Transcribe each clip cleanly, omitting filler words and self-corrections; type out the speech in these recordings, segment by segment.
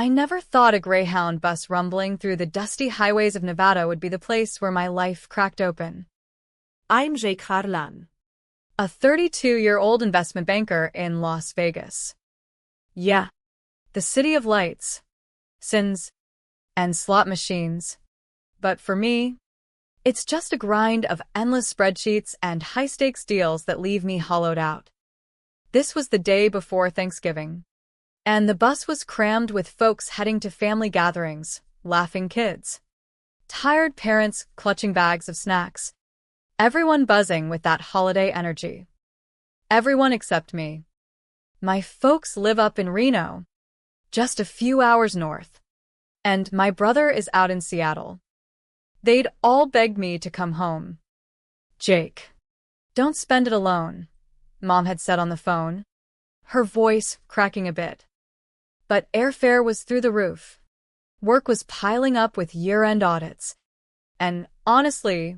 I never thought a Greyhound bus rumbling through the dusty highways of Nevada would be the place where my life cracked open. I'm Jake Harlan. A 32-year-old investment banker in Las Vegas. Yeah, the city of lights, sins, and slot machines. But for me, it's just a grind of endless spreadsheets and high-stakes deals that leave me hollowed out. This was the day before Thanksgiving, and the bus was crammed with folks heading to family gatherings, laughing kids, tired parents clutching bags of snacks, everyone buzzing with that holiday energy. Everyone except me. My folks live up in Reno, just a few hours north, and my brother is out in Seattle. They'd all begged me to come home. Jake, don't spend it alone, Mom had said on the phone, her voice cracking a bit. But airfare was through the roof. Work was piling up with year-end audits. And honestly,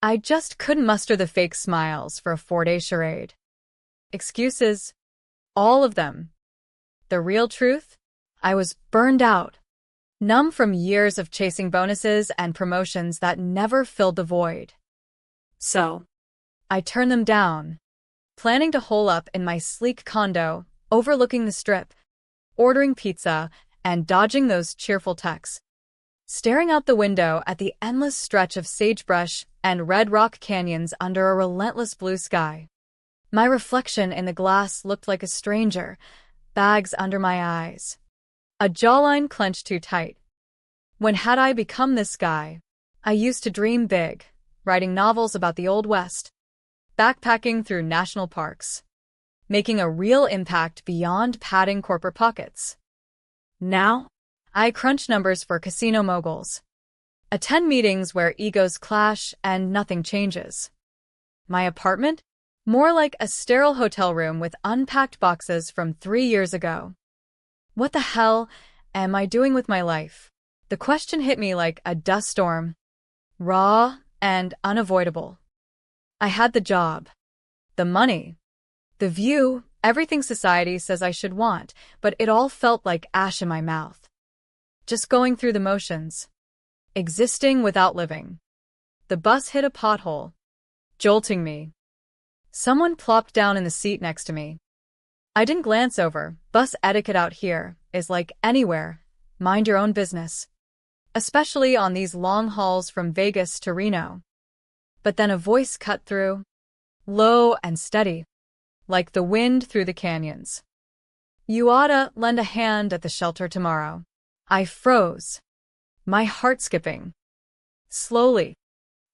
I just couldn't muster the fake smiles for a 4-day charade. Excuses, all of them. The real truth? I was burned out. Numb from years of chasing bonuses and promotions that never filled the void. So, I turned them down, planning to hole up in my sleek condo, overlooking the strip, ordering pizza, and dodging those cheerful texts. Staring out the window at the endless stretch of sagebrush and red rock canyons under a relentless blue sky. My reflection in the glass looked like a stranger, bags under my eyes, a jawline clenched too tight. When had I become this guy? I used to dream big, writing novels about the Old West, backpacking through national parks, making a real impact beyond padding corporate pockets. Now, I crunch numbers for casino moguls, attend meetings where egos clash and nothing changes. My apartment? More like a sterile hotel room with unpacked boxes from 3 years ago. What the hell am I doing with my life? The question hit me like a dust storm, raw and unavoidable. I had the job, the money, the view, everything society says I should want, but it all felt like ash in my mouth. Just going through the motions, existing without living. The bus hit a pothole, jolting me. Someone plopped down in the seat next to me. I didn't glance over. Bus etiquette out here is like anywhere. Mind your own business. Especially on these long hauls from Vegas to Reno. But then a voice cut through, low and steady, like the wind through the canyons. You oughta lend a hand at the shelter tomorrow. I froze, my heart skipping. Slowly,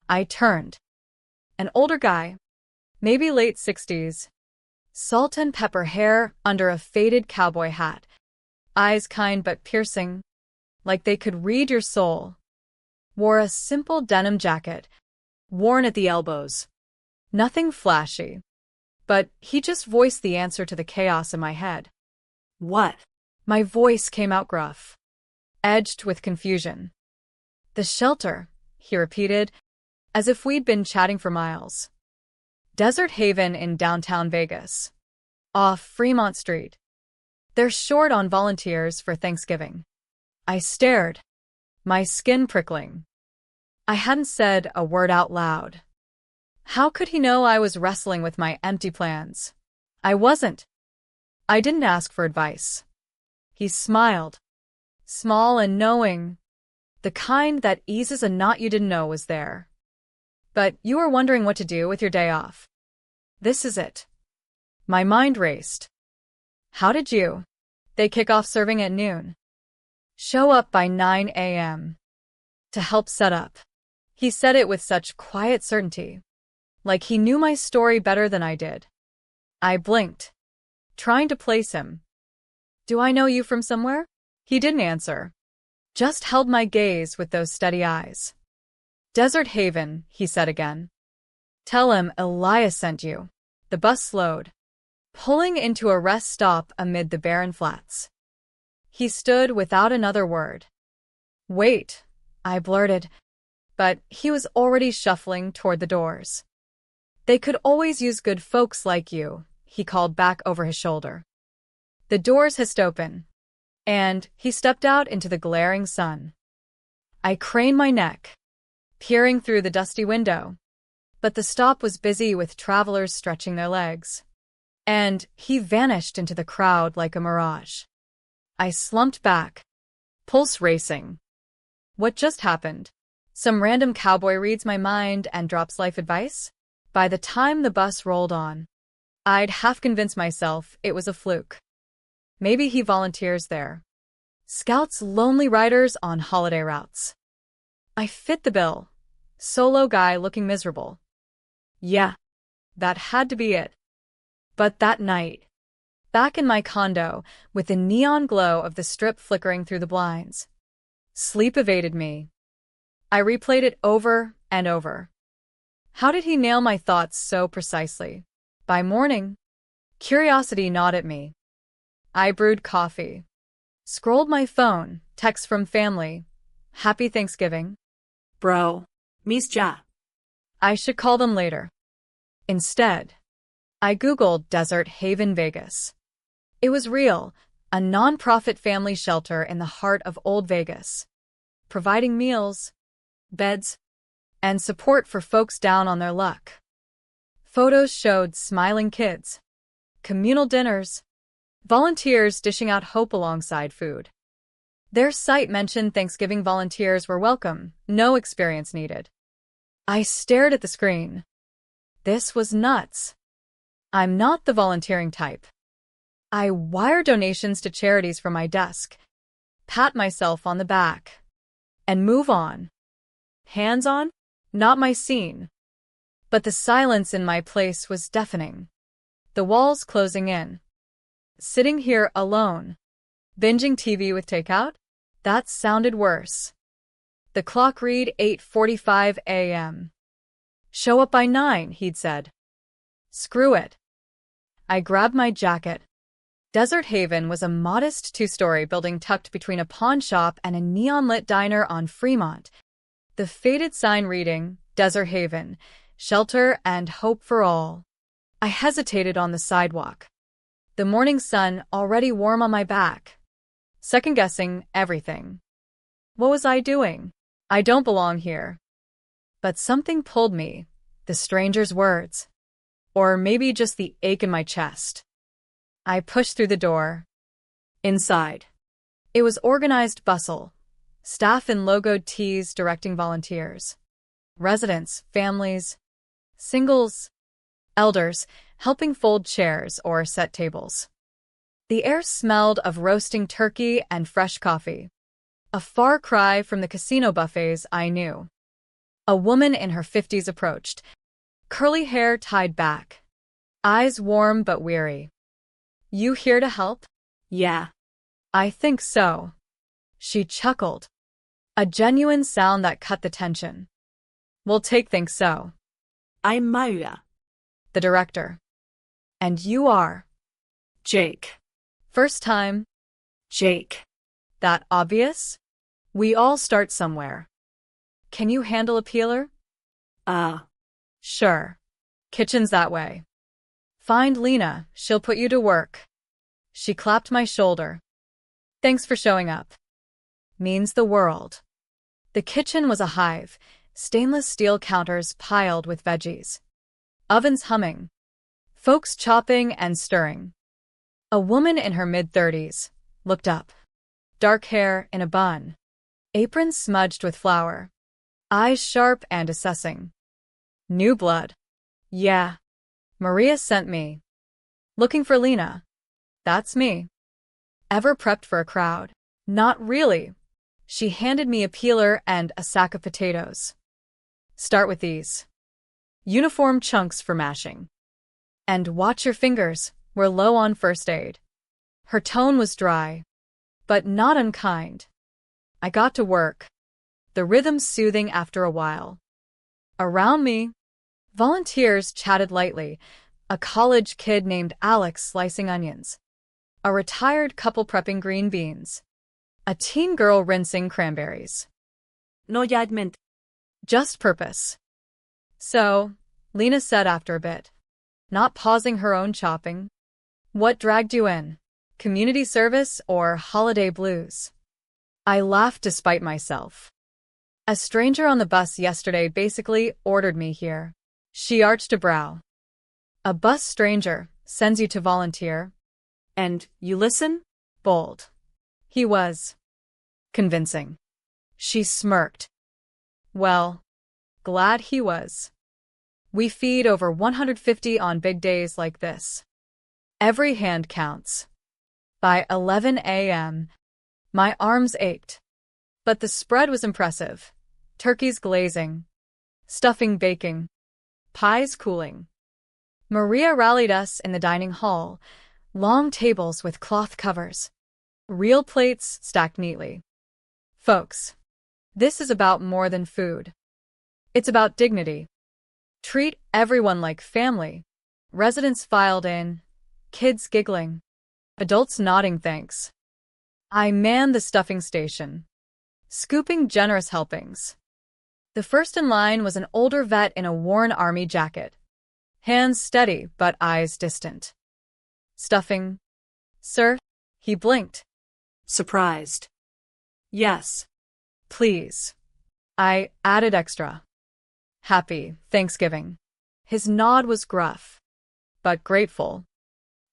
I turned. An older guy, maybe late 60s, salt and pepper hair under a faded cowboy hat, eyes kind but piercing, like they could read your soul. Wore a simple denim jacket, worn at the elbows. Nothing flashy. But he just voiced the answer to the chaos in my head. What? My voice came out gruff, edged with confusion. The shelter, he repeated, as if we'd been chatting for miles. Desert Haven in downtown Vegas. Off Fremont Street. They're short on volunteers for Thanksgiving. I stared, my skin prickling. I hadn't said a word out loud. How could he know I was wrestling with my empty plans? I wasn't. I didn't ask for advice. He smiled, small and knowing, the kind that eases a knot you didn't know was there. But you were wondering what to do with your day off. This is it. My mind raced. How did you? They kick off serving at noon. Show up by 9 a.m. to help set up. He said it with such quiet certainty, like he knew my story better than I did. I blinked, trying to place him. Do I know you from somewhere? He didn't answer, just held my gaze with those steady eyes. Desert Haven, he said again. Tell him Elias sent you. The bus slowed, pulling into a rest stop amid the barren flats. He stood without another word. Wait, I blurted, but he was already shuffling toward the doors. They could always use good folks like you, he called back over his shoulder. The doors hissed open, and he stepped out into the glaring sun. I craned my neck, peering through the dusty window, but the stop was busy with travelers stretching their legs, and he vanished into the crowd like a mirage. I slumped back, pulse racing. What just happened? Some random cowboy reads my mind and drops life advice? By the time the bus rolled on, I'd half convinced myself it was a fluke. Maybe he volunteers there. Scouts lonely riders on holiday routes. I fit the bill. Solo guy looking miserable. Yeah, that had to be it. But that night, back in my condo, with the neon glow of the strip flickering through the blinds, sleep evaded me. I replayed it over and over. How did he nail my thoughts so precisely? By morning, curiosity gnawed at me. I brewed coffee, scrolled my phone, texts from family. Happy Thanksgiving. Bro, miss ya. I should call them later. Instead, I Googled Desert Haven, Vegas. It was real, a non-profit family shelter in the heart of Old Vegas, providing meals, beds, and support for folks down on their luck. Photos showed smiling kids, communal dinners, volunteers dishing out hope alongside food. Their site mentioned Thanksgiving volunteers were welcome, no experience needed. I stared at the screen. This was nuts. I'm not the volunteering type. I wire donations to charities from my desk, pat myself on the back, and move on. Hands on? Not my scene. But the silence in my place was deafening. The walls closing in. Sitting here alone, binging TV with takeout? That sounded worse. The clock read 8:45 a.m. Show up by 9, he'd said. Screw it. I grabbed my jacket. Desert Haven was a modest two-story building tucked between a pawn shop and a neon-lit diner on Fremont. The faded sign reading, Desert Haven, shelter and hope for all. I hesitated on the sidewalk. The morning sun already warm on my back. Second-guessing everything. What was I doing? I don't belong here. But something pulled me, the stranger's words. Or maybe just the ache in my chest. I pushed through the door. Inside, it was organized bustle. Staff in logoed tees directing volunteers. Residents, families, singles, elders, helping fold chairs or set tables. The air smelled of roasting turkey and fresh coffee. A far cry from the casino buffets I knew. A woman in her 50s approached, curly hair tied back, eyes warm but weary. You here to help? Yeah. I think so. She chuckled. A genuine sound that cut the tension. We'll take think so. I'm Maya. The director. And you are? Jake. First time? Jake. That obvious? We all start somewhere. Can you handle a peeler? Sure. Kitchen's that way. Find Lena, she'll put you to work. She clapped my shoulder. Thanks for showing up. Means the world. The kitchen was a hive, stainless steel counters piled with veggies. Ovens humming. Folks chopping and stirring. A woman in her mid-30s looked up. Dark hair in a bun. Apron smudged with flour. Eyes sharp and assessing. New blood. Yeah. Maria sent me. Looking for Lena. That's me. Ever prepped for a crowd? Not really. She handed me a peeler and a sack of potatoes. Start with these. Uniform chunks for mashing. And watch your fingers, we're low on first aid. Her tone was dry, but not unkind. I got to work. The rhythm soothing after a while. Around me, volunteers chatted lightly, a college kid named Alex slicing onions, a retired couple prepping green beans, a teen girl rinsing cranberries. No judgment. Just purpose. So, Lena said after a bit, not pausing her own chopping, what dragged you in? Community service or holiday blues? I laughed despite myself. A stranger on the bus yesterday basically ordered me here. She arched a brow. A bus stranger sends you to volunteer? And you listen? Bold. He was. Convincing. She smirked. Well, glad he was. We feed over 150 on big days like this. Every hand counts. By 11 a.m., my arms ached. But the spread was impressive. Turkeys glazing, stuffing baking, pies cooling. Maria rallied us in the dining hall, long tables with cloth covers, real plates stacked neatly. Folks, this is about more than food. It's about dignity. Treat everyone like family. Residents filed in, kids giggling, adults nodding thanks. I manned the stuffing station, scooping generous helpings. The first in line was an older vet in a worn army jacket. Hands steady, but eyes distant. Stuffing? Sir? He blinked. Surprised. Yes. Please. I added extra. Happy Thanksgiving. His nod was gruff, but grateful.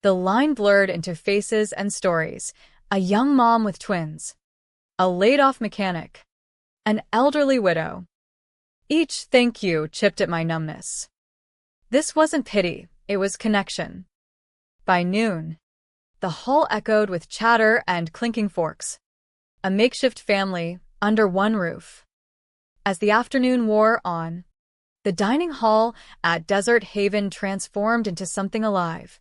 The line blurred into faces and stories. A young mom with twins. A laid-off mechanic. An elderly widow. Each thank you chipped at my numbness. This wasn't pity, it was connection. By noon, the hall echoed with chatter and clinking forks. A makeshift family under one roof. As the afternoon wore on, the dining hall at Desert Haven transformed into something alive,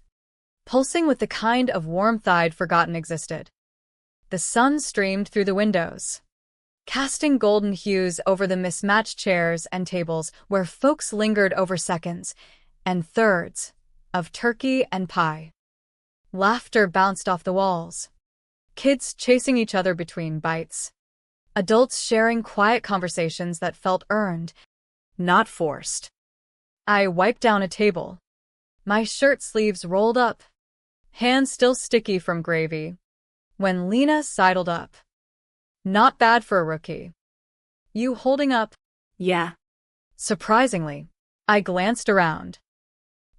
pulsing with the kind of warmth I'd forgotten existed. The sun streamed through the windows, casting golden hues over the mismatched chairs and tables where folks lingered over seconds and thirds of turkey and pie. Laughter bounced off the walls, kids chasing each other between bites, adults sharing quiet conversations that felt earned, not forced. I wiped down a table, my shirt sleeves rolled up, hands still sticky from gravy, when Lena sidled up. Not bad for a rookie. You holding up? Yeah. Surprisingly, I glanced around.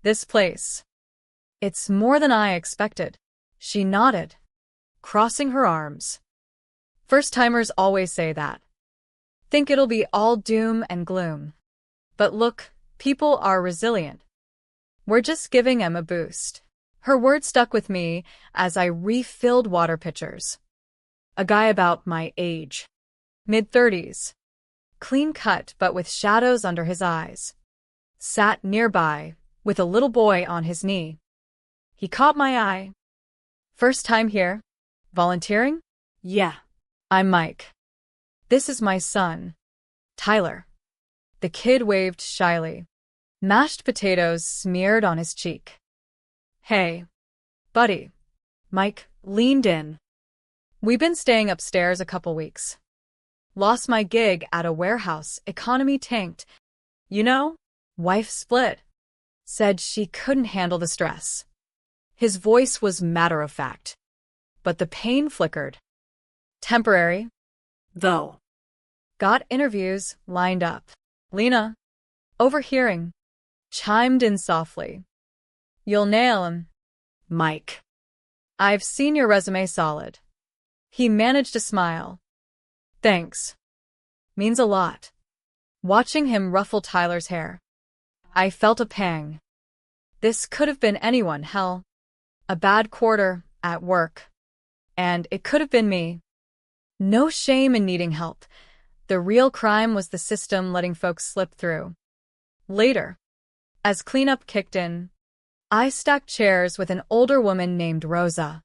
This place. It's more than I expected. She nodded, crossing her arms. First-timers always say that. Think it'll be all doom and gloom. But look, people are resilient. We're just giving them a boost. Her words stuck with me as I refilled water pitchers. A guy about my age, mid-30s, clean-cut but with shadows under his eyes, sat nearby with a little boy on his knee. He caught my eye. First time here? Volunteering? Yeah. I'm Mike. This is my son, Tyler. The kid waved shyly, mashed potatoes smeared on his cheek. Hey, buddy. Mike leaned in. We've been staying upstairs a couple weeks. Lost my gig at a warehouse, economy tanked. You know, wife split. Said she couldn't handle the stress. His voice was matter-of-fact, but the pain flickered. Temporary, Though. got interviews lined up. Lena, overhearing, chimed in softly. You'll nail 'em. Mike. I've seen your resume solid. He managed a smile. Thanks. Means a lot. Watching him ruffle Tyler's hair, I felt a pang. This could have been anyone, hell. A bad quarter at work. And it could have been me. No shame in needing help. The real crime was the system letting folks slip through. Later, as cleanup kicked in, I stacked chairs with an older woman named Rosa,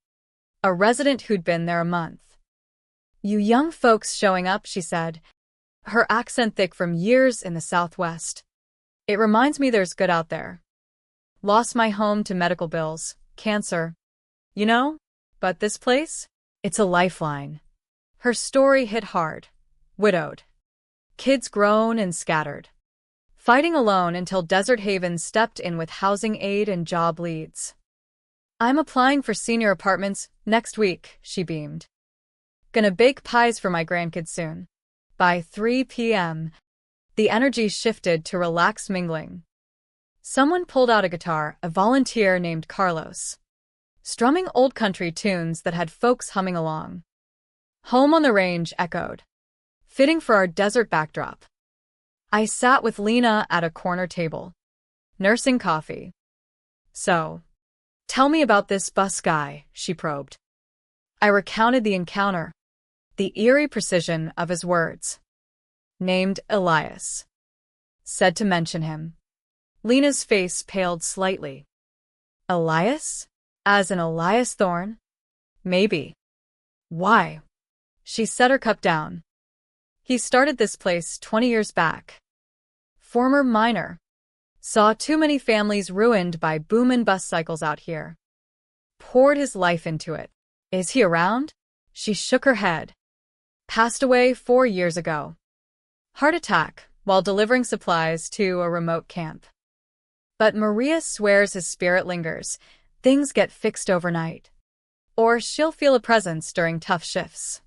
a resident who'd been there a month. You young folks showing up, she said, her accent thick from years in the Southwest. It reminds me there's good out there. Lost my home to medical bills, cancer. You know, but this place? It's a lifeline. Her story hit hard. Widowed. Kids grown and scattered. Fighting alone until Desert Haven stepped in with housing aid and job leads. I'm applying for senior apartments next week, she beamed. Gonna bake pies for my grandkids soon. By 3 p.m., the energy shifted to relaxed mingling. Someone pulled out a guitar, a volunteer named Carlos, strumming old country tunes that had folks humming along. Home on the Range echoed, fitting for our desert backdrop. I sat with Lena at a corner table, nursing coffee. So, tell me about this bus guy, she probed. I recounted the encounter, the eerie precision of his words. Named Elias. Said to mention him. Lena's face paled slightly. Elias? As in Elias Thorne? Maybe. Why? She set her cup down. He started this place 20 years back. Former miner. Saw too many families ruined by boom and bust cycles out here. Poured his life into it. Is he around? She shook her head. Passed away 4 years ago. Heart attack while delivering supplies to a remote camp. But Maria swears his spirit lingers. Things get fixed overnight. Or she'll feel a presence during tough shifts.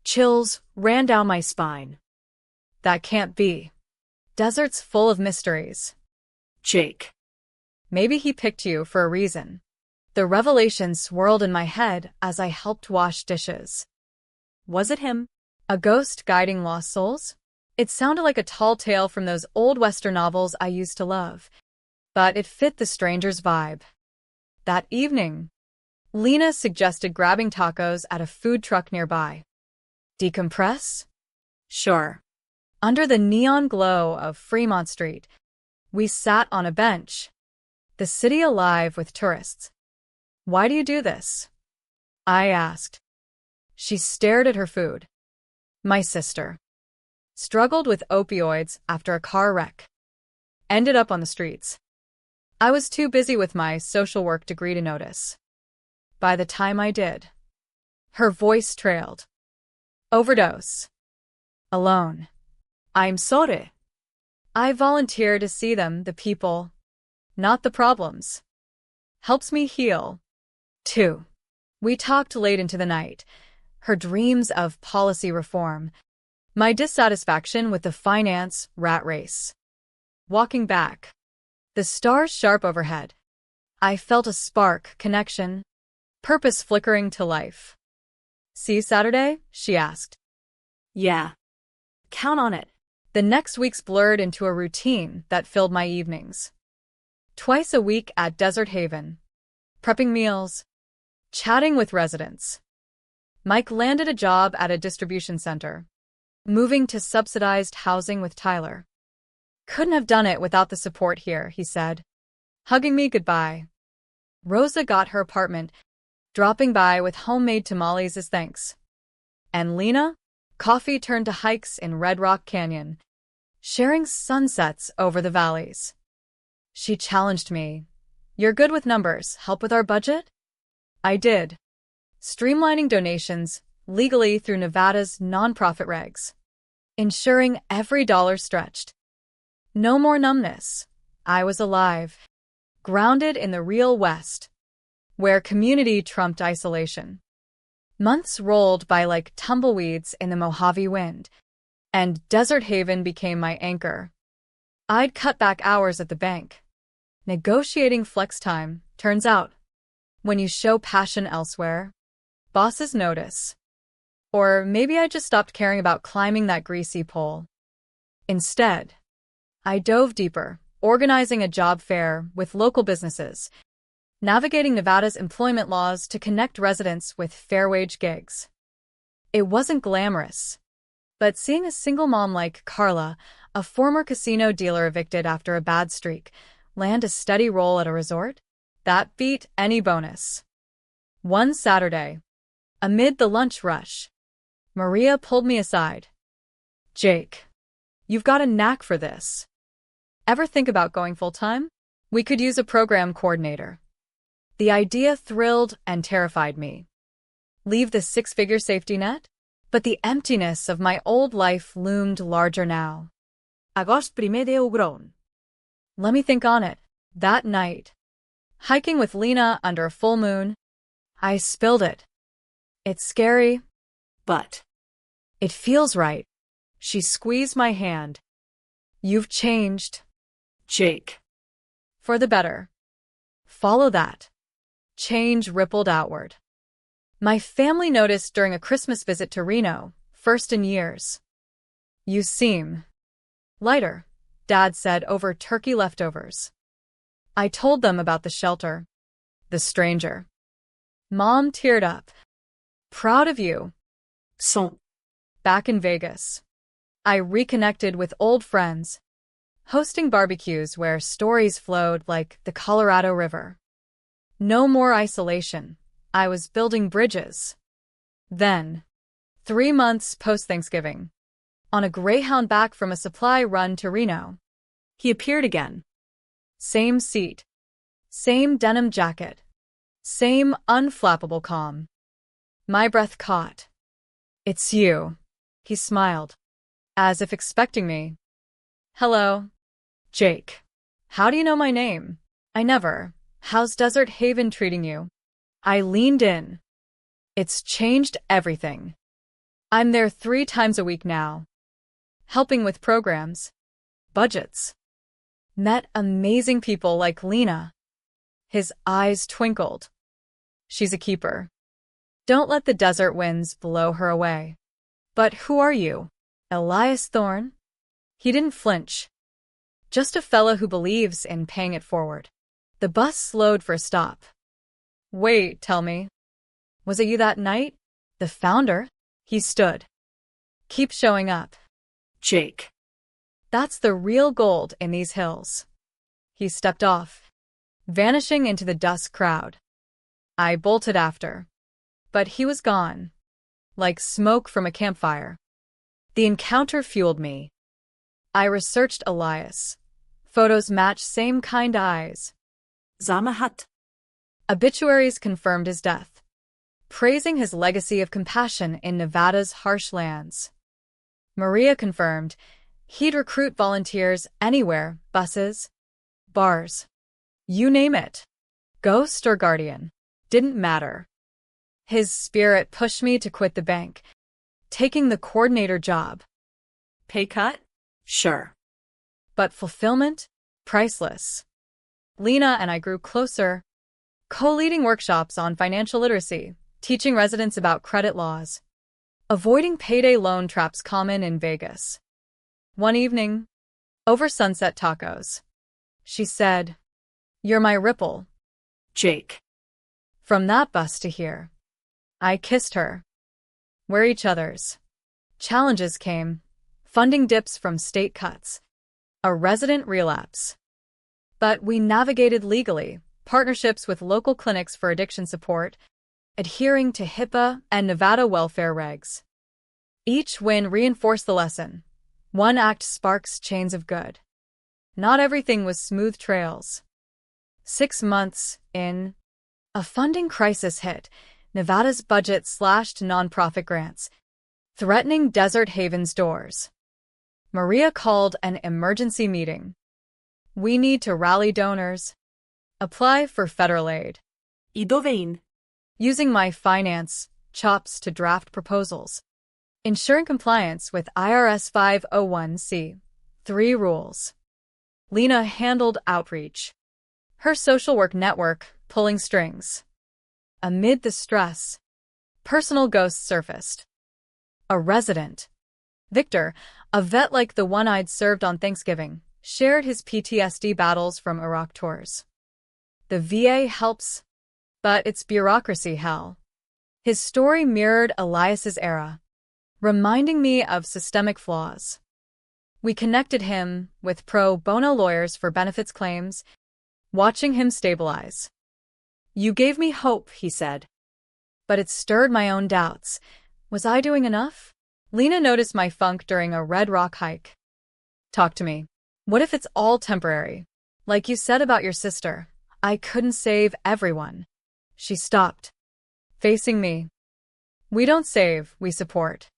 Chills ran down my spine. That can't be. Desert's full of mysteries. Jake. Maybe he picked you for a reason. The revelation swirled in my head as I helped wash dishes. Was it him? A ghost guiding lost souls? It sounded like a tall tale from those old Western novels I used to love. But it fit the stranger's vibe. That evening, Lena suggested grabbing tacos at a food truck nearby. Decompress? Sure. Under the neon glow of Fremont Street, we sat on a bench, the city alive with tourists. Why do you do this? I asked. She stared at her food. My sister. Struggled with opioids after a car wreck. Ended up on the streets. I was too busy with my social work degree to notice. By the time I did, her voice trailed. Overdose. Alone. I'm sorry. I volunteer to see them, the people, not the problems. Helps me heal. 2. We talked late into the night. Her dreams of policy reform. My dissatisfaction with the finance rat race. Walking back. The stars sharp overhead. I felt a spark, connection, purpose flickering to life. See you Saturday? She asked. Yeah. Count on it. The next weeks blurred into a routine that filled my evenings. Twice a week at Desert Haven. Prepping meals. Chatting with residents. Mike landed a job at a distribution center. Moving to subsidized housing with Tyler. Couldn't have done it without the support here, he said. Hugging me goodbye. Rosa got her apartment, dropping by with homemade tamales as thanks. And Lena? Coffee turned to hikes in Red Rock Canyon, sharing sunsets over the valleys. She challenged me. You're good with numbers, help with our budget? I did. Streamlining donations legally through Nevada's nonprofit regs. Ensuring every dollar stretched. No more numbness. I was alive. Grounded in the real West, where community trumped isolation. Months rolled by like tumbleweeds in the Mojave wind, and Desert Haven became my anchor. I'd cut back hours at the bank. Negotiating flex time, turns out. When you show passion elsewhere, bosses notice. Or maybe I just stopped caring about climbing that greasy pole. Instead, I dove deeper, organizing a job fair with local businesses, navigating Nevada's employment laws to connect residents with fair-wage gigs. It wasn't glamorous, but seeing a single mom like Carla, a former casino dealer evicted after a bad streak, land a steady role at a resort, that beat any bonus. One Saturday, amid the lunch rush, Maria pulled me aside. Jake, you've got a knack for this. Ever think about going full-time? We could use a program coordinator. The idea thrilled and terrified me. Leave the six-figure safety net? But the emptiness of my old life loomed larger now. Agost primer de Ogron. Let me think on it. That night, Hiking with Lena under a full moon. I spilled it. It's scary, But it feels right. She squeezed my hand. You've changed. Jake. For the better. Follow that. Change rippled outward. My family noticed during a Christmas visit to Reno, first in years. You seem lighter, Dad said over turkey leftovers. I told them about the shelter. The stranger. Mom teared up. Proud of you. Son. Back in Vegas, I reconnected with old friends, hosting barbecues where stories flowed like the Colorado River. No more isolation. I was building bridges. Then, 3 months post-Thanksgiving, on a Greyhound back from a supply run to Reno, he appeared again. Same seat, same denim jacket, same unflappable calm. My breath caught. It's you. He smiled, as if expecting me. Hello, Jake. How do you know my name? I never. How's Desert Haven treating you? I leaned in. It's changed everything. I'm there 3 times a week now, helping with programs, budgets. Met amazing people like Lena. His eyes twinkled. She's a keeper. Don't let the desert winds blow her away. But who are you? Elias Thorne? He didn't flinch. Just a fella who believes in paying it forward. The bus slowed for a stop. Wait, tell me. Was it you that night? The founder? He stood. Keep showing up. Jake. That's the real gold in these hills. He stepped off, vanishing into the dusk crowd. I bolted after. But he was gone, like smoke from a campfire. The encounter fueled me. I researched Elias. Photos match same kind eyes. Zamahat. Obituaries confirmed his death, praising his legacy of compassion in Nevada's harsh lands. Maria confirmed he'd recruit volunteers anywhere, buses, bars. You name it. Ghost or guardian. Didn't matter. His spirit pushed me to quit the bank, taking the coordinator job. Pay cut? Sure. But fulfillment? Priceless. Lena and I grew closer, co-leading workshops on financial literacy, teaching residents about credit laws, avoiding payday loan traps common in Vegas. One evening, over sunset tacos, she said, "You're my ripple." Jake. From that bus to here, I kissed her. We're each other's. Challenges came, funding dips from state cuts, a resident relapse. But we navigated legally, partnerships with local clinics for addiction support, adhering to HIPAA and Nevada welfare regs. Each win reinforced the lesson. One act sparks chains of good. Not everything was smooth trails. 6 months in, a funding crisis hit. Nevada's budget slashed nonprofit grants, threatening Desert Haven's doors. Maria called an emergency meeting. We need to rally donors, apply for federal aid. Idovein. Using my finance chops to draft proposals, ensuring compliance with IRS 501c. 3 rules. Lena handled outreach. Her social work network pulling strings. Amid the stress, personal ghosts surfaced. A resident, Victor, a vet like the one I'd served on Thanksgiving, shared his PTSD battles from Iraq tours. The VA helps, but it's bureaucracy hell. His story mirrored Elias's era, reminding me of systemic flaws. We connected him with pro bono lawyers for benefits claims, watching him stabilize. You gave me hope, he said. But it stirred my own doubts. Was I doing enough? Lena noticed my funk during a Red Rock hike. Talk to me. What if it's all temporary? Like you said about your sister, I couldn't save everyone. She stopped, facing me. We don't save, we support.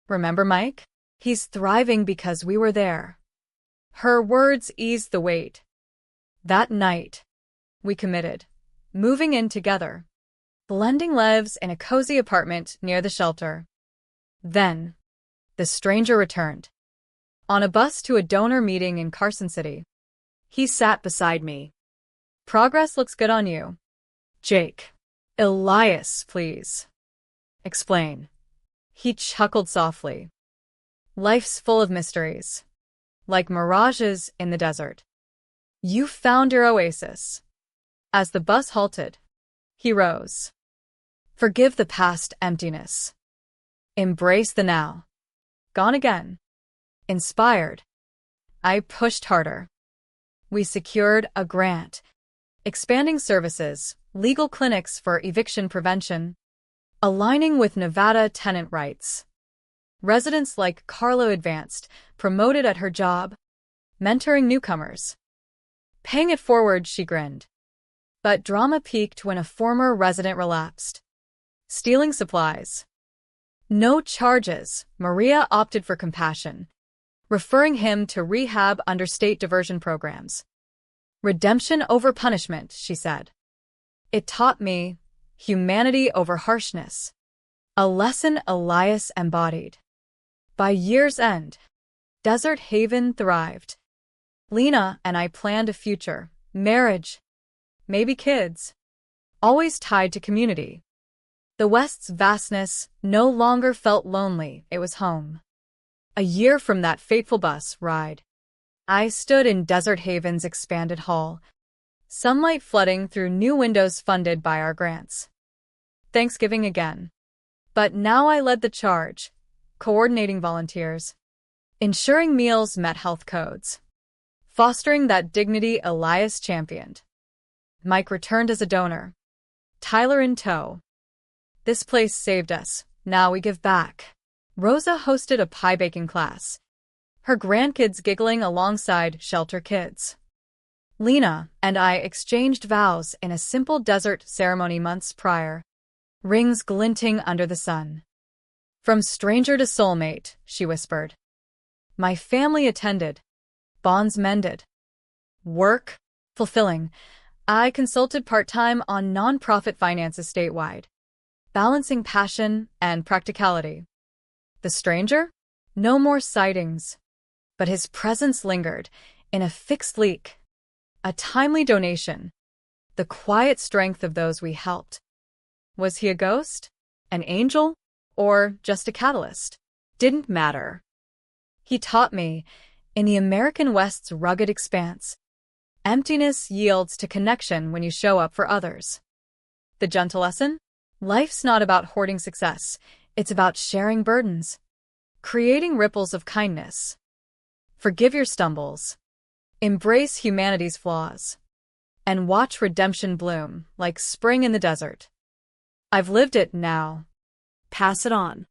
Remember Mike? He's thriving because we were there. Her words eased the weight. That night, We committed, moving in together, blending lives in a cozy apartment near the shelter. Then, the stranger returned. On a bus to a donor meeting in Carson City. He sat beside me. Progress looks good on you. Jake. Elias, please. Explain. He chuckled softly. Life's full of mysteries. Like mirages in the desert. You found your oasis. As the bus halted, he rose. Forgive the past emptiness. Embrace the now. Gone again. Inspired. I pushed harder. We secured a grant, expanding services, legal clinics for eviction prevention, aligning with Nevada tenant rights. Residents like Carlo advanced, promoted at her job, mentoring newcomers. Paying it forward, she grinned. But drama peaked when a former resident relapsed. Stealing supplies. No charges, Maria opted for compassion, referring him to rehab under state diversion programs. Redemption over punishment, she said. It taught me humanity over harshness. A lesson Elias embodied. By year's end, Desert Haven thrived. Lena and I planned a future, marriage, maybe kids, always tied to community. The West's vastness no longer felt lonely, it was home. A year from that fateful bus ride, I stood in Desert Haven's expanded hall, sunlight flooding through new windows funded by our grants. Thanksgiving again. But now I led the charge, coordinating volunteers, ensuring meals met health codes, fostering that dignity Elias championed. Mike returned as a donor, Tyler in tow. This place saved us, now we give back. Rosa hosted a pie baking class, her grandkids giggling alongside shelter kids. Lena and I exchanged vows in a simple desert ceremony months prior, rings glinting under the sun. From stranger to soulmate, she whispered. My family attended, bonds mended. Work, fulfilling. I consulted part-time on nonprofit finances statewide, balancing passion and practicality. The stranger? No more sightings. But his presence lingered in a fixed leak. A timely donation. The quiet strength of those we helped. Was he a ghost? An angel? Or just a catalyst? Didn't matter. He taught me, in the American West's rugged expanse, emptiness yields to connection when you show up for others. The gentle lesson? Life's not about hoarding success. It's about sharing burdens, creating ripples of kindness. Forgive your stumbles. Embrace humanity's flaws. And watch redemption bloom like spring in the desert. I've lived it now. Pass it on.